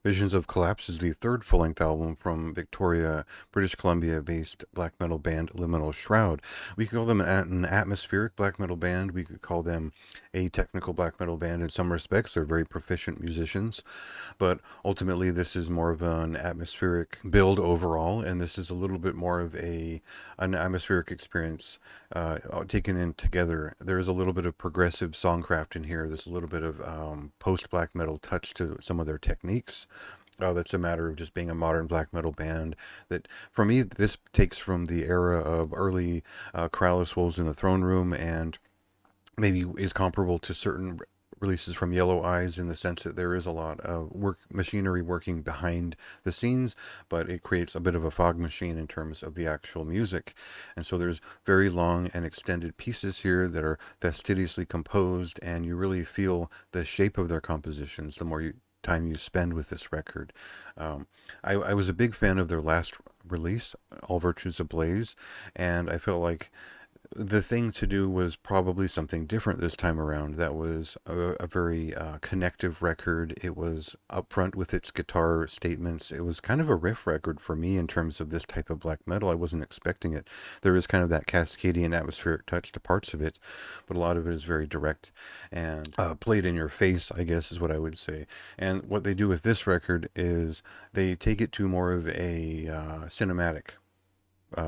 Visions of Collapse is the third full-length album from Victoria, British Columbia-based black metal band Liminal Shroud. We could call them an atmospheric black metal band. We could call them a technical black metal band in some respects. They're very proficient musicians, but ultimately this is more of an atmospheric build overall, and this is a little bit more of an atmospheric experience taken in together. There is a little bit of progressive songcraft in here. There's a little bit of post black metal touch to some of their techniques. That's a matter of just being a modern black metal band. That, for me, this takes from the era of early Corrales Wolves in the Throne Room, and maybe is comparable to certain releases from Yellow Eyes in the sense that there is a lot of machinery working behind the scenes, but it creates a bit of a fog machine in terms of the actual music. And so there's very long and extended pieces here that are fastidiously composed, and you really feel the shape of their compositions the more time you spend with this record. I was a big fan of their last release, All Virtues Ablaze, and I felt like the thing to do was probably something different this time around. That was a very connective record. It was upfront with its guitar statements. It was kind of a riff record for me in terms of this type of black metal. I wasn't expecting it. There is kind of that Cascadian atmospheric touch to parts of it, but a lot of it is very direct and played in your face, I guess is what I would say. And what they do with this record is they take it to more of a cinematic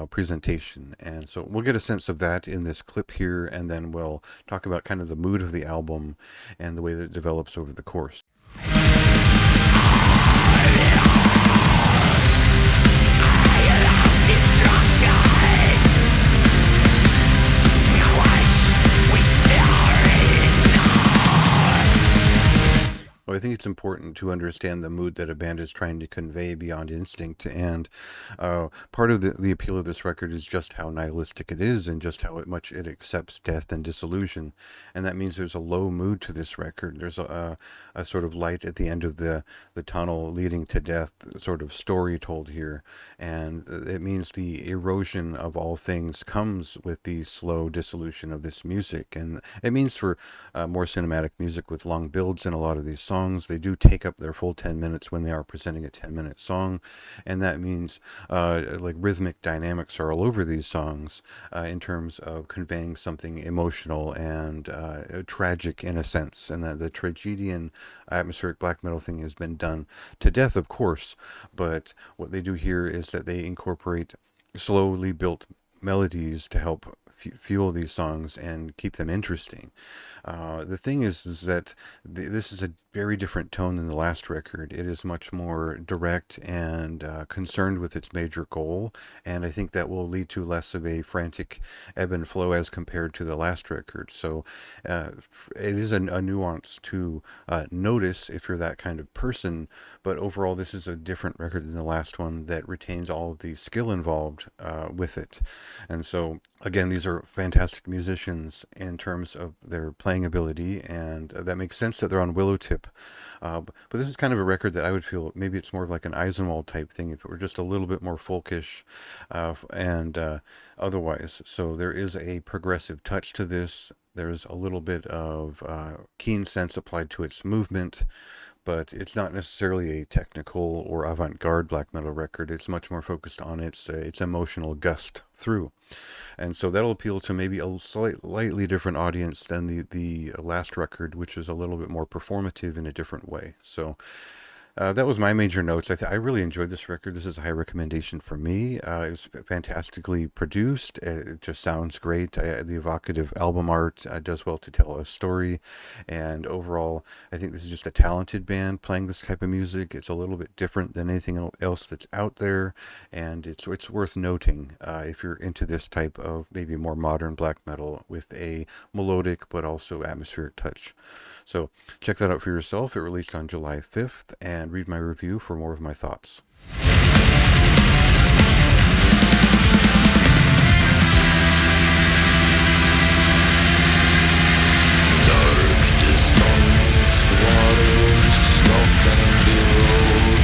presentation. And so we'll get a sense of that in this clip here, and then we'll talk about kind of the mood of the album and the way that it develops over the course. Well, I think it's important to understand the mood that a band is trying to convey beyond instinct, and part of the appeal of this record is just how nihilistic it is, and just how much it accepts death and dissolution. And that means there's a low mood to this record. There's a sort of light at the end of the tunnel leading to death sort of story told here, and it means the erosion of all things comes with the slow dissolution of this music. And it means for more cinematic music with long builds in a lot of these songs, they do take up their full 10 minutes when they are presenting a 10-minute song, and that means like rhythmic dynamics are all over these songs in terms of conveying something emotional and tragic in a sense, and that the tragedian atmospheric black metal thing has been done to death, of course, but what they do here is that they incorporate slowly built melodies to help fuel these songs and keep them interesting. The thing is that this is a very different tone than the last record. It is much more direct and concerned with its major goal, and I think that will lead to less of a frantic ebb and flow as compared to the last record. So it is a nuance to notice if you're that kind of person, but overall this is a different record than the last one that retains all of the skill involved with it. And so again, these are fantastic musicians in terms of their playing ability, and that makes sense that they're on Willowtip. But this is kind of a record that I would feel maybe it's more of like an Eisenwald type thing if it were just a little bit more folkish and otherwise. So there is a progressive touch to this. There's a little bit of keen sense applied to its movement, but it's not necessarily a technical or avant-garde black metal record. It's much more focused on its emotional gust through. And so that'll appeal to maybe a slightly different audience than the last record, which is a little bit more performative in a different way. So that was my major notes. I really enjoyed this record. This is a high recommendation for me. It was fantastically produced. It just sounds great. The evocative album art does well to tell a story. And overall, I think this is just a talented band playing this type of music. It's a little bit different than anything else that's out there. And it's worth noting if you're into this type of maybe more modern black metal with a melodic but also atmospheric touch. So check that out for yourself. It released on July 5th, and read my review for more of my thoughts. Dark distance, waters stopped and below.